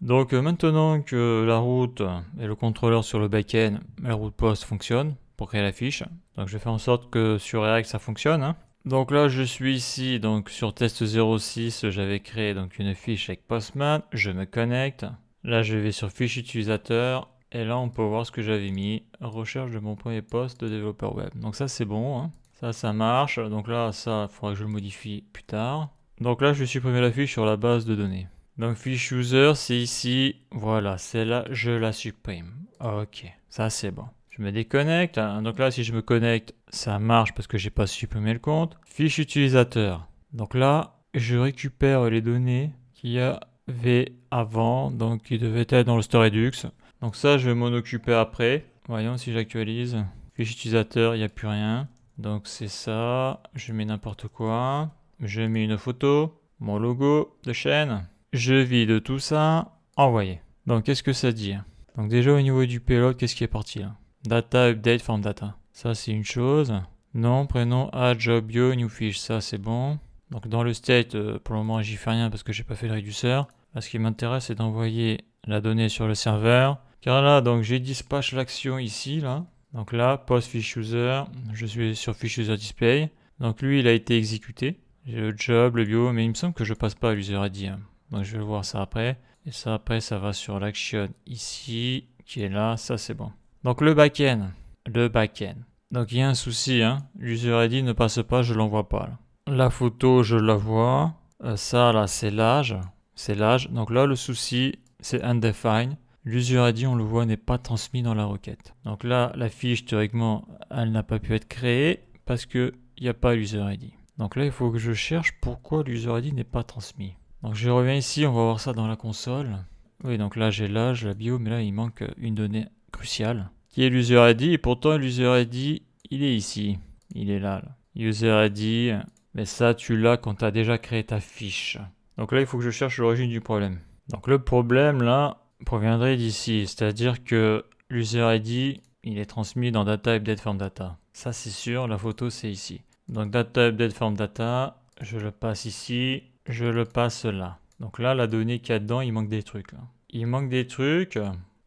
Donc maintenant que la route et le contrôleur sur le back-end, la route post fonctionne pour créer la fiche. Donc je vais faire en sorte que sur React ça fonctionne, hein. Donc là je suis ici, donc sur test 06, j'avais créé donc une fiche avec Postman, je me connecte. Là je vais sur fiche utilisateur et là on peut voir ce que j'avais mis, recherche de mon premier poste de développeur web. Donc ça c'est bon, hein. Ça marche. Donc là ça il faudra que je le modifie plus tard. Donc là je vais supprimer la fiche sur la base de données. Donc fiche user, c'est ici, voilà, celle-là, je la supprime. Ok, ça c'est bon. Je me déconnecte, hein. Donc là, si je me connecte, ça marche parce que j'ai pas supprimé le compte. Fiche utilisateur. Donc là, je récupère les données qu'il y avait avant, donc qui devaient être dans le store Redux. Donc ça, je vais m'en occuper après. Voyons si j'actualise. Fiche utilisateur, il n'y a plus rien. Donc c'est ça, je mets n'importe quoi. Je mets une photo, mon logo de chaîne. Je vide tout ça, envoyer. Donc qu'est-ce que ça dit? Donc déjà au niveau du payload, qu'est-ce qui est parti là? Data, update, form data. Ça c'est une chose. Nom, prénom, add, job, bio, new fish, ça c'est bon. Donc dans le state, pour le moment j'y fais rien parce que j'ai pas fait le réduceur. Là ce qui m'intéresse c'est d'envoyer la donnée sur le serveur. Car là donc j'ai dispatch l'action ici là. Donc là, post fish user, je suis sur fish user display. Donc lui il a été exécuté. J'ai le job, le bio, mais il me semble que je passe pas à l'user ID, hein. Donc je vais voir ça après. Et ça après, ça va sur l'action ici, qui est là. Ça c'est bon. Donc le backend. Le backend. Donc il y a un souci, hein. L'user ID ne passe pas, je l'envoie pas, là. La photo, je la vois. Ça là, c'est l'âge. C'est l'âge. Donc là, le souci, c'est undefined. L'user ID, on le voit, n'est pas transmis dans la requête. Donc là, la fiche, théoriquement, elle n'a pas pu être créée parce qu'il n'y a pas l'user ID. Donc là, il faut que je cherche pourquoi l'user ID n'est pas transmis. Donc je reviens ici, on va voir ça dans la console. Oui, donc là j'ai l'âge, la bio, mais là il manque une donnée cruciale, qui est l'user ID, et pourtant l'user ID, il est ici. Il est là. User ID, mais ça tu l'as quand tu as déjà créé ta fiche. Donc là il faut que je cherche l'origine du problème. Donc le problème là proviendrait d'ici, c'est-à-dire que l'user ID, il est transmis dans data update form data. Ça c'est sûr, la photo c'est ici. Donc data update form data, je le passe ici, je le passe là. Donc là, la donnée qu'il y a dedans, il manque des trucs là. Il manque des trucs.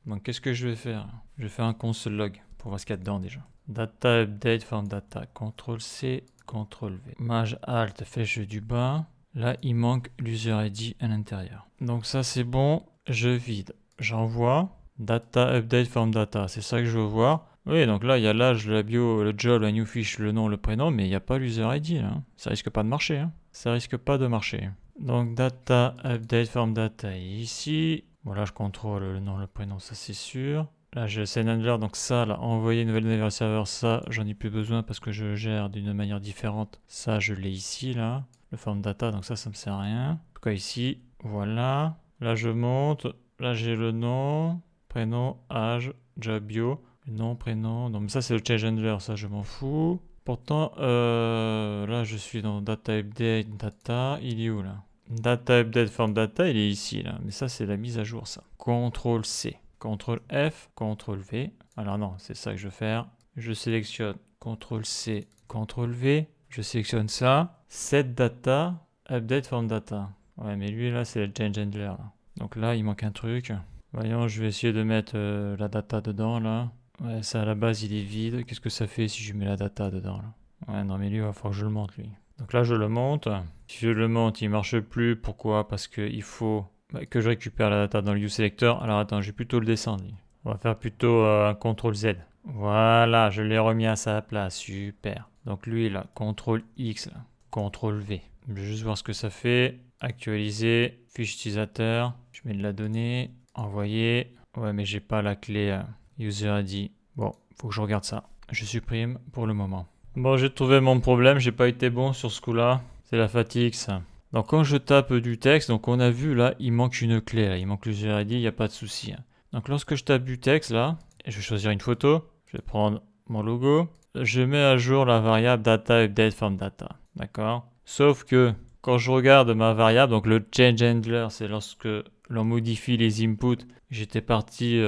Donc qu'est-ce que je vais faire? Je vais faire un console log pour voir ce qu'il y a dedans déjà. Data update form data, CTRL C, CTRL V. Maj Alt, flèche du bas. Là, il manque l'user ID à l'intérieur. Donc ça, c'est bon. Je vide. J'envoie. Data update form data, c'est ça que je veux voir. Oui, donc là, il y a l'âge, la bio, le job, la new fish, le nom, le prénom, mais il n'y a pas l'user ID là. Ça risque pas de marcher, hein. Ça risque pas de marcher. Donc data update form data est ici. Voilà, je contrôle le nom, le prénom, ça c'est sûr. Là, j'ai le send handler, donc ça, là, envoyer une nouvelle donnée vers le serveur, ça, j'en ai plus besoin parce que je gère d'une manière différente. Ça, je l'ai ici, là. Le form data, donc ça me sert à rien. En tout cas, ici, voilà. Là, je monte. Là, j'ai le nom, prénom, âge, job bio. Nom, prénom. Donc ça, c'est le change handler, ça, je m'en fous. Pourtant, là, je suis dans data update, data. Il est où, là? Data update form data, il est ici, là. Mais ça, c'est la mise à jour, ça. CTRL C. CTRL F, CTRL V. Alors non, c'est ça que je veux faire. Je sélectionne CTRL C, CTRL V. Je sélectionne ça. Set data, update form data. Ouais, mais lui, là, c'est le change handler, là. Donc là, il manque un truc. Voyons, je vais essayer de mettre la data dedans, là. Ouais, ça, à la base, il est vide. Qu'est-ce que ça fait si je mets la data dedans, là? Ouais, non, mais lui, il va falloir que je le monte, lui. Donc là, je le monte. Si je le monte, il marche plus. Pourquoi? Parce qu'il faut que je récupère la data dans le viewSelector. Alors attends, je vais plutôt le descendre, lui. On va faire plutôt un CTRL Z. Voilà, je l'ai remis à sa place. Super. Donc lui, là, CTRL X, là. CTRL V. Je vais juste voir ce que ça fait. Actualiser. Fiche utilisateur. Je mets de la donnée. Envoyer. Ouais, mais j'ai pas la clé user ID. Bon, faut que je regarde ça. Je supprime pour le moment. Bon, j'ai trouvé mon problème. J'ai pas été bon sur ce coup-là. C'est la fatigue, ça. Donc quand je tape du texte, donc on a vu là, il manque une clé, là. Il manque l'user ID, il n'y a pas de souci, hein. Donc lorsque je tape du texte là, et je vais choisir une photo, je vais prendre mon logo, je mets à jour la variable data update form data, d'accord? Sauf que quand je regarde ma variable, donc le change handler, c'est lorsque l'on modifie les inputs. J'étais parti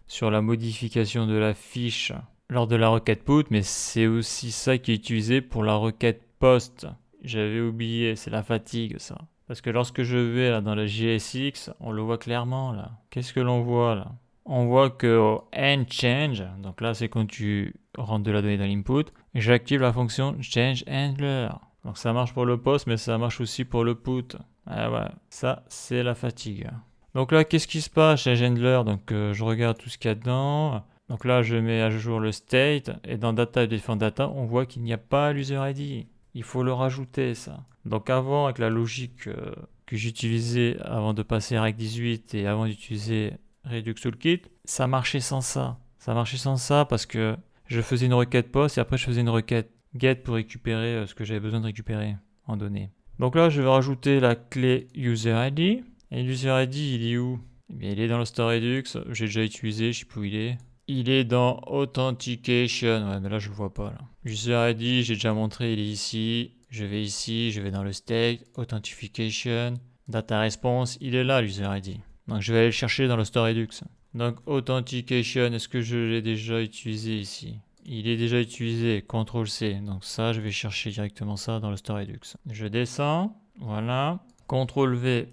sur la modification de la fiche lors de la requête put, mais c'est aussi ça qui est utilisé pour la requête post. J'avais oublié, c'est la fatigue ça. Parce que lorsque je vais là dans le JSX, on le voit clairement là. Qu'est-ce que l'on voit là? On voit que au end change, donc là c'est quand tu rentres de la donnée dans l'input, j'active la fonction change handler. Donc ça marche pour le post, mais ça marche aussi pour le put. Ah ouais, ça c'est la fatigue. Donc là, qu'est-ce qui se passe chez Handler? Donc je regarde tout ce qu'il y a dedans. Donc là, je mets à jour le state et dans data et define data, on voit qu'il n'y a pas l'user ID. Il faut le rajouter ça. Donc avant, avec la logique que j'utilisais avant de passer à Rec 18 et avant d'utiliser Redux Toolkit, ça marchait sans ça. Ça marchait sans ça parce que je faisais une requête post et après je faisais une requête get pour récupérer ce que j'avais besoin de récupérer en données. Donc là, je vais rajouter la clé user ID. Et l'user ID, il est où? Eh bien, il est dans le store Redux. J'ai déjà utilisé, je sais plus où il est. Il est dans Authentication. Ouais, mais là, je le vois pas. Là. User ID, j'ai déjà montré, il est ici. Je vais ici, je vais dans le state, Authentication, Data Response. Il est là, l'user ID. Donc, je vais aller le chercher dans le store Redux. Donc, Authentication, est-ce que je l'ai déjà utilisé ici? Il est déjà utilisé, CTRL-C. Donc ça, je vais chercher directement ça dans le store Redux. Je descends, voilà. CTRL-V,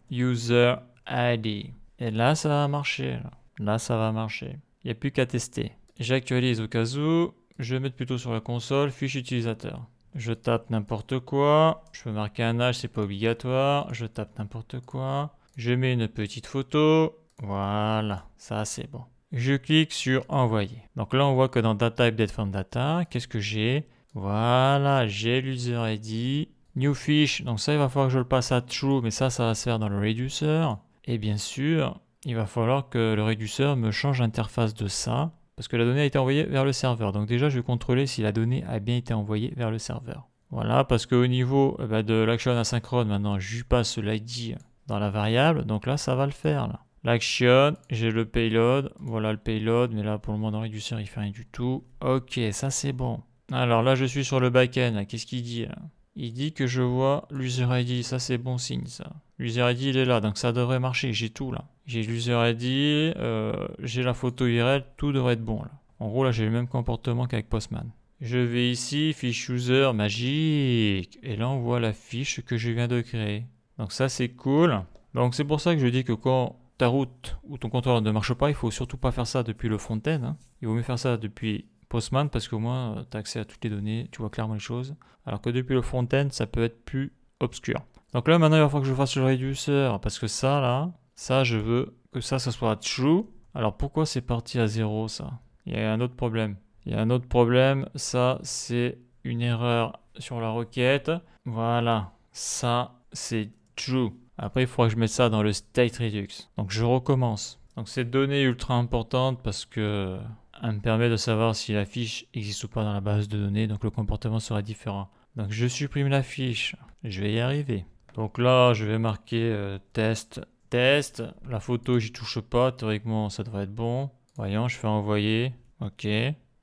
user ID. Et là, ça va marcher. Là, ça va marcher. Il n'y a plus qu'à tester. J'actualise au cas où. Je vais mettre plutôt sur la console, fiche utilisateur. Je tape n'importe quoi. Je peux marquer un âge, c'est pas obligatoire. Je tape n'importe quoi. Je mets une petite photo. Voilà, ça c'est bon. Je clique sur envoyer. Donc là, on voit que dans data update from data, qu'est-ce que j'ai? Voilà, j'ai l'user ID. New fish, donc ça, il va falloir que je le passe à true, mais ça va se faire dans le reducer. Et bien sûr, il va falloir que le reducer me change l'interface de ça, parce que la donnée a été envoyée vers le serveur. Donc déjà, je vais contrôler si la donnée a bien été envoyée vers le serveur. Voilà, parce qu'au niveau de l'action asynchrone, maintenant, je lui passe l'ID dans la variable. Donc là, ça va le faire. Là. L'action, j'ai le payload. Voilà le payload, mais là, pour le moment, dans le reducer, il fait rien du tout. Ok, ça, c'est bon. Alors là, je suis sur le backend. Qu'est-ce qu'il dit là? Il dit que je vois l'user ID. Ça, c'est bon signe, ça. L'user ID, il est là, donc ça devrait marcher. J'ai tout là. J'ai l'user ID, j'ai la photo URL, tout devrait être bon là. En gros, là, j'ai le même comportement qu'avec Postman. Je vais ici, fiche user, magique. Et là, on voit la fiche que je viens de créer. Donc ça, c'est cool. Donc c'est pour ça que je dis que quand ta route ou ton contrôleur ne marche pas, il faut surtout pas faire ça depuis le front-end. Hein. Il vaut mieux faire ça depuis Postman parce qu'au moins, tu as accès à toutes les données, tu vois clairement les choses. Alors que depuis le front-end, ça peut être plus obscur. Donc là, maintenant, il va falloir que je fasse le reducer parce que ça, là, ça, je veux que ça soit true. Alors pourquoi c'est parti à 0, ça? Il y a un autre problème. Ça, c'est une erreur sur la requête. Voilà, ça, c'est true. Après, il faudra que je mette ça dans le state redux. Donc, je recommence. Donc, cette donnée est ultra importante parce que elle me permet de savoir si la fiche existe ou pas dans la base de données. Donc, le comportement sera différent. Donc, je supprime la fiche. Je vais y arriver. Donc là, je vais marquer test. La photo, j'y touche pas. Théoriquement, ça devrait être bon. Voyons, je fais envoyer. Ok.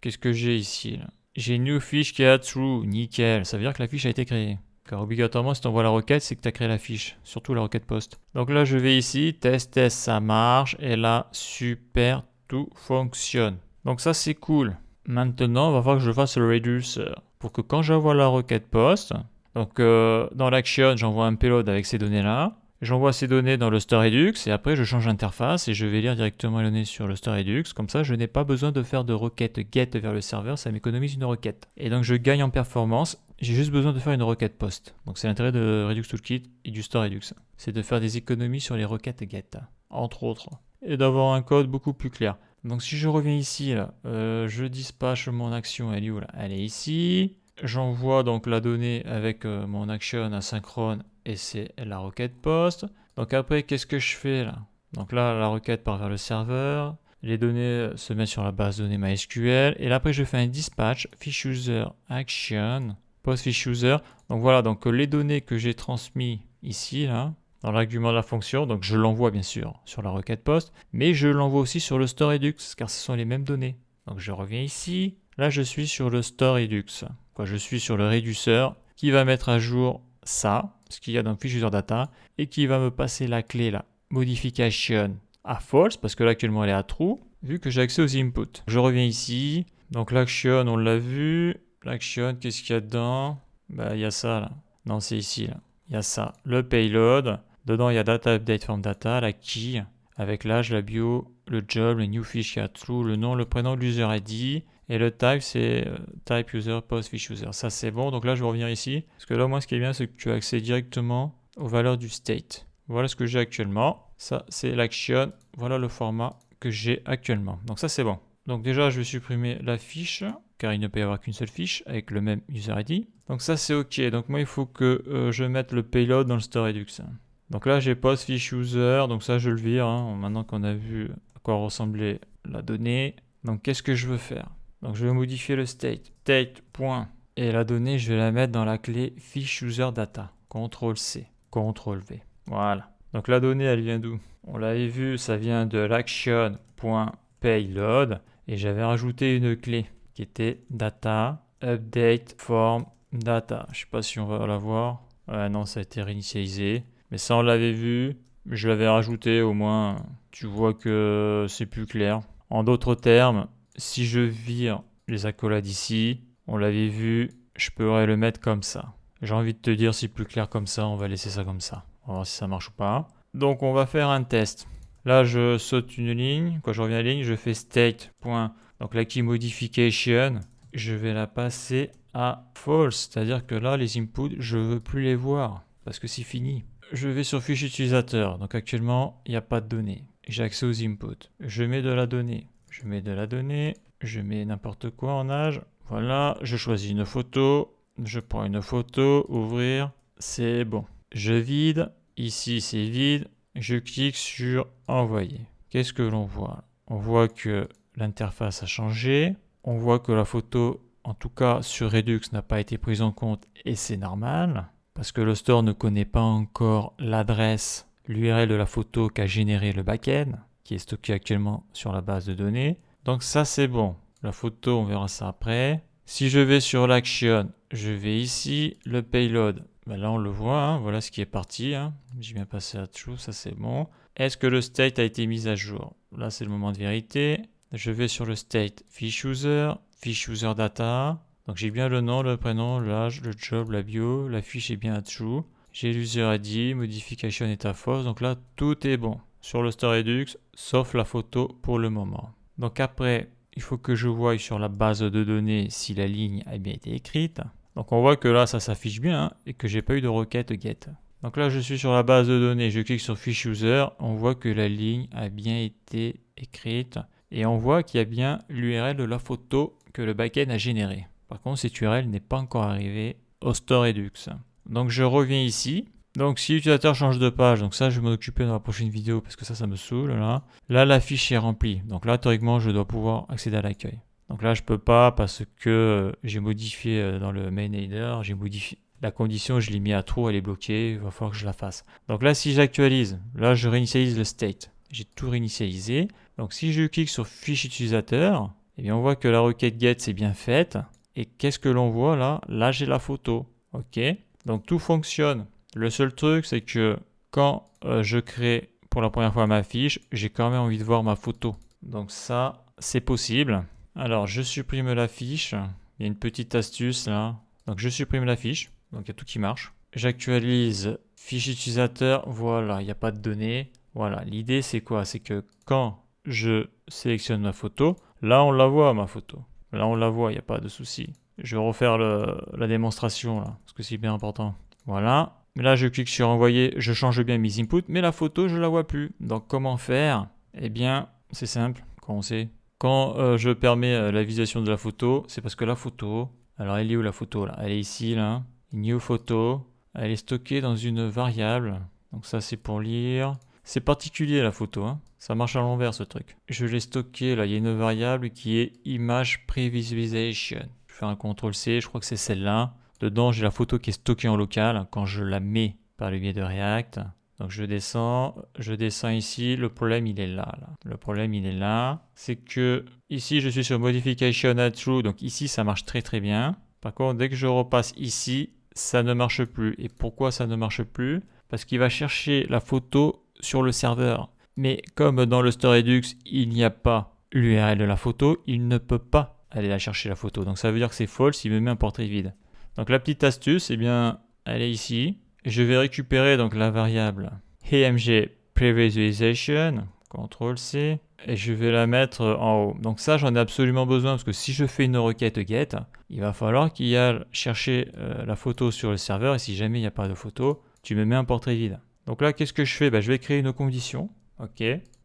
Qu'est-ce que j'ai ici là? J'ai une new fiche qui est à true. Nickel. Ça veut dire que la fiche a été créée. Car obligatoirement, si tu envoies la requête, c'est que tu as créé la fiche. Surtout la requête post. Donc là, je vais ici. Test, ça marche. Et là, super, tout fonctionne. Donc ça, c'est cool. Maintenant, il va falloir que je fasse le reducer. Pour que quand j'envoie la requête post, donc dans l'action, j'envoie un payload avec ces données-là. J'envoie ces données dans le store Redux et après je change l'interface et je vais lire directement les données sur le store Redux. Comme ça, je n'ai pas besoin de faire de requête get vers le serveur, ça m'économise une requête. Et donc je gagne en performance, j'ai juste besoin de faire une requête post. Donc c'est l'intérêt de Redux Toolkit et du store Redux. C'est de faire des économies sur les requêtes get, entre autres. Et d'avoir un code beaucoup plus clair. Donc si je reviens ici, là, je dispatche mon action, elle est où là? Elle est ici. J'envoie donc la donnée avec mon action asynchrone et c'est la requête post. Donc après, qu'est-ce que je fais là? Donc là, la requête part vers le serveur. Les données se mettent sur la base de données MySQL. Et là, après, je fais un dispatch fiche user action post fiche user. Donc voilà, donc les données que j'ai transmises ici, là, dans l'argument de la fonction, donc je l'envoie bien sûr sur la requête post, mais je l'envoie aussi sur le store Redux, car ce sont les mêmes données. Donc je reviens ici. Là, je suis sur le store Redux. Je suis sur le réduceur qui va mettre à jour ça, ce qu'il y a dans fiche user data, et qui va me passer la clé là, modification à false, parce que là actuellement elle est à true, vu que j'ai accès aux inputs. Je reviens ici, donc l'action on l'a vu, l'action qu'est-ce qu'il y a dedans? Il y a ça là, non c'est ici là, il y a ça, le payload. Dedans, il y a data update form data, la key, avec l'âge, la bio, le job, le new fish, il y a true, le nom, le prénom, l'user ID. Et le type, c'est type user, post fish user. Ça, c'est bon. Donc là, je vais revenir ici. Parce que là, moi, ce qui est bien, c'est que tu as accès directement aux valeurs du state. Voilà ce que j'ai actuellement. Ça, c'est l'action. Voilà le format que j'ai actuellement. Donc ça, c'est bon. Donc déjà, je vais supprimer la fiche, car il ne peut y avoir qu'une seule fiche avec le même user ID. Donc ça, c'est OK. Donc moi, il faut que je mette le payload dans le store Redux. Donc là, j'ai post fish user. Donc ça, je le vire. Maintenant qu'on a vu à quoi ressemblait la donnée. Donc qu'est-ce que je veux faire? Donc je vais modifier le state. State. Et la donnée, je vais la mettre dans la clé fish user data. CTRL C, CTRL V. Voilà. Donc la donnée, elle vient d'où? On l'avait vu, ça vient de l'action.payload. Et j'avais rajouté une clé qui était data update form data. Je ne sais pas si on va la voir. Non, ça a été réinitialisé. Mais ça, on l'avait vu. Je l'avais rajouté, au moins, tu vois que c'est plus clair. En d'autres termes, si je vire les accolades ici, on l'avait vu, je pourrais le mettre comme ça. J'ai envie de te dire, c'est plus clair comme ça, on va laisser ça comme ça. On va voir si ça marche ou pas. Donc on va faire un test. Là, je saute une ligne. Quand je reviens à la ligne, je fais state. Donc la key modification, je vais la passer à false. C'est-à-dire que là, les inputs, je ne veux plus les voir parce que c'est fini. Je vais sur fichier utilisateur. Donc actuellement, il n'y a pas de données. J'ai accès aux inputs. Je mets de la donnée. Je mets n'importe quoi en âge. Voilà, je choisis une photo. Je prends une photo, ouvrir. C'est bon. Je vide. Ici, c'est vide. Je clique sur envoyer. Qu'est-ce que l'on voit? On voit que l'interface a changé. On voit que la photo, en tout cas sur Redux, n'a pas été prise en compte et c'est normal parce que le store ne connaît pas encore l'adresse, l'URL de la photo qu'a généré le backend qui est stocké actuellement sur la base de données. Donc ça, c'est bon. La photo, on verra ça après. Si je vais sur l'action, je vais ici, le payload. Ben là, on le voit, voilà ce qui est parti. J'ai bien passé à true, ça c'est bon. Est-ce que le state a été mis à jour? Là, c'est le moment de vérité. Je vais sur le state fish user data. Donc j'ai bien le nom, le prénom, l'âge, le job, la bio. La fiche est bien à true. J'ai l'user ID, modification est à false. Donc là, tout est bon sur le store Redux, sauf la photo pour le moment. Donc après, il faut que je voie sur la base de données si la ligne a bien été écrite. Donc on voit que là, ça s'affiche bien et que j'ai pas eu de requête get. Donc là, je suis sur la base de données, je clique sur fiche user, on voit que la ligne a bien été écrite et on voit qu'il y a bien l'URL de la photo que le backend a générée. Par contre, cette URL n'est pas encore arrivée au store Redux. Donc je reviens ici. Donc si l'utilisateur change de page, donc ça je vais m'en occuper dans la prochaine vidéo parce que ça me saoule là. Là la fiche est remplie, donc là théoriquement je dois pouvoir accéder à l'accueil. Donc là je peux pas parce que j'ai modifié dans le main header, j'ai modifié la condition, je l'ai mis à true, elle est bloquée, il va falloir que je la fasse. Donc là si j'actualise, là je réinitialise le state, j'ai tout réinitialisé. Donc si je clique sur fiche utilisateur, eh bien on voit que la requête get c'est bien faite. Et qu'est-ce que l'on voit là? Là j'ai la photo, ok. Donc tout fonctionne. Le seul truc, c'est que quand je crée pour la première fois ma fiche, j'ai quand même envie de voir ma photo. Donc ça, c'est possible. Alors, je supprime la fiche. Il y a une petite astuce là. Donc, je supprime la fiche. Donc, il y a tout qui marche. J'actualise fiche utilisateur. Voilà, il n'y a pas de données. Voilà, l'idée, c'est quoi? C'est que quand je sélectionne ma photo, là, on la voit, ma photo. Là, on la voit, il n'y a pas de souci. Je vais refaire la démonstration là, parce que c'est bien important. Voilà. Mais là, je clique sur envoyer, je change bien mes inputs, mais la photo, je ne la vois plus. Donc, comment faire? Eh bien, c'est simple, quand on sait. Quand je permets la visualisation de la photo, c'est parce que la photo, alors elle est où la photo là? Elle est ici, là. New photo. Elle est stockée dans une variable. Donc ça, c'est pour lire. C'est particulier la photo, Ça marche à l'envers ce truc. Je l'ai stocké, là, il y a une variable qui est image previsualization. Je fais un CTRL-C, je crois que c'est celle-là. Dedans, j'ai la photo qui est stockée en local quand je la mets par le biais de React. Donc je descends ici, le problème il est là. Le problème il est là, c'est que ici je suis sur Modification at True, donc ici ça marche très très bien. Par contre, dès que je repasse ici, ça ne marche plus. Et pourquoi ça ne marche plus? Parce qu'il va chercher la photo sur le serveur. Mais comme dans le store Redux, il n'y a pas l'URL de la photo, il ne peut pas aller la chercher la photo. Donc ça veut dire que c'est false, il me met un portrait vide. Donc la petite astuce, eh bien, elle est ici. Je vais récupérer donc la variable img previsualization, CTRL-C, et je vais la mettre en haut. Donc ça, j'en ai absolument besoin parce que si je fais une requête get, il va falloir qu'il y aille chercher la photo sur le serveur, et si jamais il n'y a pas de photo, tu me mets un portrait vide. Donc là, qu'est-ce que je fais? Je vais créer une condition. OK.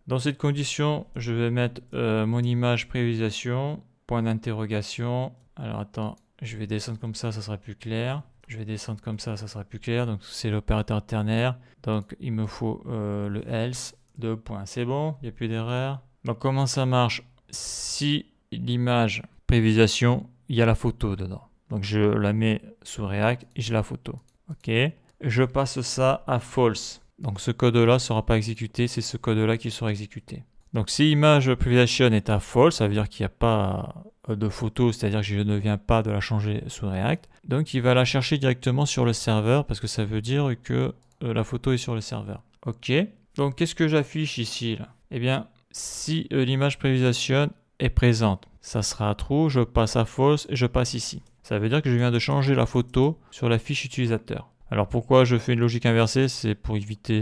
Dans cette condition, je vais mettre mon image prévisualisation, point d'interrogation. Alors attends, je vais descendre comme ça sera plus clair. Je vais descendre comme ça sera plus clair. Donc c'est l'opérateur ternaire. Donc il me faut le else, 2 points. C'est bon, il n'y a plus d'erreur. Donc comment ça marche? Si l'image prévisualisation, il y a la photo dedans. Donc je la mets sous React et j'ai la photo. OK. Je passe ça à false. Donc ce code-là ne sera pas exécuté, c'est ce code-là qui sera exécuté. Donc si image previsualization est à false, ça veut dire qu'il n'y a pas de photo, c'est-à-dire que je ne viens pas de la changer sous React. Donc il va la chercher directement sur le serveur parce que ça veut dire que la photo est sur le serveur. OK. Donc qu'est-ce que j'affiche ici là? Eh bien, si l'image previsualization est présente, ça sera true, je passe à false et je passe ici. Ça veut dire que je viens de changer la photo sur la fiche utilisateur. Alors pourquoi je fais une logique inversée? C'est pour éviter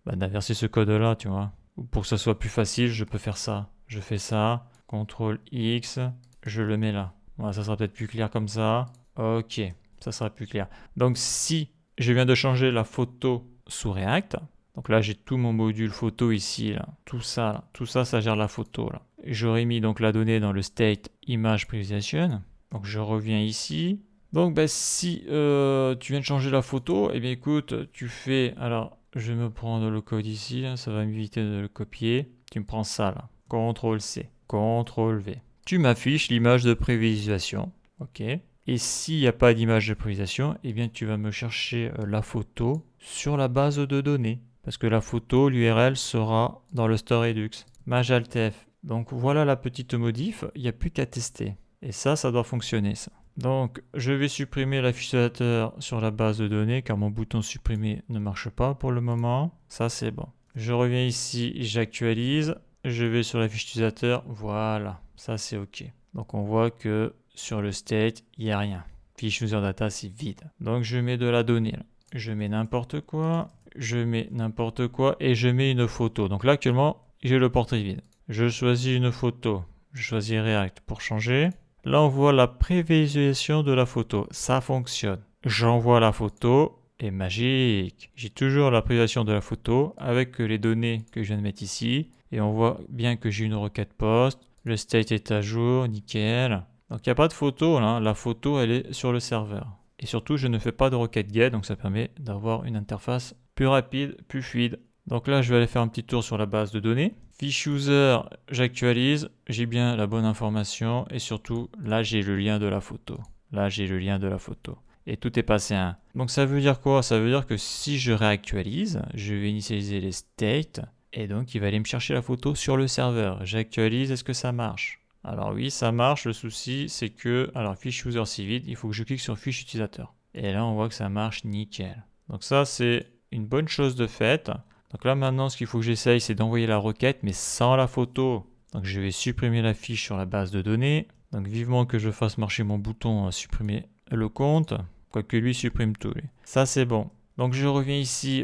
d'inverser ce code-là, tu vois. Ou pour que ça soit plus facile, je peux faire ça. Je fais ça, CTRL X, je le mets là. Voilà, ça sera peut-être plus clair comme ça. OK, ça sera plus clair. Donc si je viens de changer la photo sous React, donc là j'ai tout mon module photo ici, là. Tout ça, ça gère la photo là. J'aurais mis donc la donnée dans le state image previsualization. Donc je reviens ici. Donc si tu viens de changer la photo, eh bien écoute, tu fais, alors je vais me prendre le code ici, hein, ça va m'éviter de le copier. Tu me prends ça là, CTRL-C, CTRL-V. Tu m'affiches l'image de prévisualisation, ok. Et s'il n'y a pas d'image de prévisualisation, eh bien tu vas me chercher la photo sur la base de données. Parce que la photo, l'URL sera dans le store Redux. Majaltf. Donc voilà la petite modif, il n'y a plus qu'à tester. Et ça doit fonctionner ça. Donc, je vais supprimer la fiche utilisateur sur la base de données car mon bouton supprimer ne marche pas pour le moment. Ça, c'est bon. Je reviens ici, j'actualise. Je vais sur la fiche utilisateur. Voilà, ça, c'est OK. Donc, on voit que sur le state, il n'y a rien. Fiche user data, c'est vide. Donc, je mets de la donnée. Là. Je mets n'importe quoi. Je mets n'importe quoi et je mets une photo. Donc là, actuellement, j'ai le portrait vide. Je choisis une photo. Je choisis React pour changer. Là, on voit la prévisualisation de la photo. Ça fonctionne. J'envoie la photo et magique. J'ai toujours la prévisualisation de la photo avec les données que je viens de mettre ici. Et on voit bien que j'ai une requête post. Le state est à jour, nickel. Donc, il n'y a pas de photo là. La photo, elle est sur le serveur. Et surtout, je ne fais pas de requête get. Donc, ça permet d'avoir une interface plus rapide, plus fluide. Donc là, je vais aller faire un petit tour sur la base de données. Fiche user, j'actualise, j'ai bien la bonne information et surtout, là, j'ai le lien de la photo. Là, j'ai le lien de la photo. Et tout est passé à 1. Donc ça veut dire quoi? Ça veut dire que si je réactualise, je vais initialiser les states et donc il va aller me chercher la photo sur le serveur. J'actualise, est-ce que ça marche? Alors oui, ça marche. Le souci, c'est que, alors fiche user c'est vide, il faut que je clique sur fiche utilisateur. Et là, on voit que ça marche nickel. Donc ça, c'est une bonne chose de faite. Donc là maintenant ce qu'il faut que j'essaye c'est d'envoyer la requête mais sans la photo. Donc je vais supprimer la fiche sur la base de données. Donc vivement que je fasse marcher mon bouton supprimer le compte. Quoique lui supprime tout. Lui. Ça c'est bon. Donc je reviens ici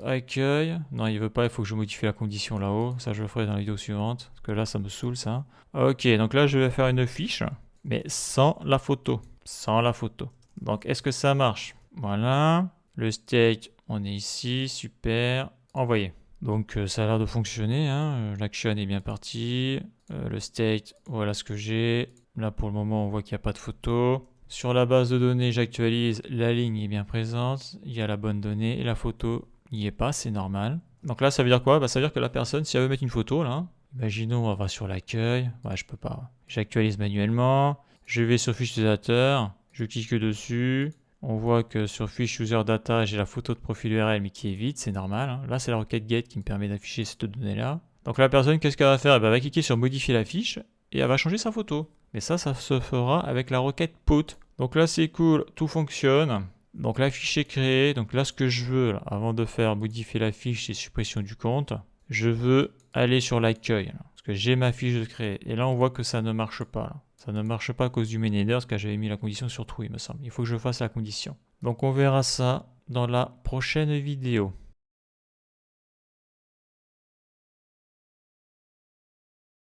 accueil. Non il veut pas, il faut que je modifie la condition là-haut. Ça je le ferai dans la vidéo suivante. Parce que là ça me saoule ça. Ok donc là je vais faire une fiche mais sans la photo. Sans la photo. Donc est-ce que ça marche? Voilà. Le state, on est ici, super, envoyé. Donc ça a l'air de fonctionner, hein. L'action est bien parti, le state, voilà ce que j'ai. Là pour le moment on voit qu'il n'y a pas de photo. Sur la base de données j'actualise, la ligne est bien présente, il y a la bonne donnée et la photo n'y est pas, c'est normal. Donc là ça veut dire quoi? Ça veut dire que la personne, si elle veut mettre une photo là, imaginons on va sur l'accueil, ouais je peux pas. J'actualise manuellement, je vais sur fiche utilisateur, je clique dessus. On voit que sur fiche user data, j'ai la photo de profil URL mais qui est vide, c'est normal. Hein. Là, c'est la requête get qui me permet d'afficher cette donnée-là. Donc la personne, qu'est-ce qu'elle va faire? Elle va cliquer sur modifier la fiche et elle va changer sa photo. Mais ça se fera avec la requête put. Donc là, c'est cool, tout fonctionne. Donc la fiche est créée. Donc là, ce que je veux, là, avant de faire modifier la fiche et suppression du compte, je veux aller sur l'accueil. Parce que j'ai ma fiche de créer. Et là, on voit que ça ne marche pas. Là. Ça ne marche pas à cause du main header, parce que j'avais mis la condition sur true, il me semble. Il faut que je fasse la condition. Donc on verra ça dans la prochaine vidéo.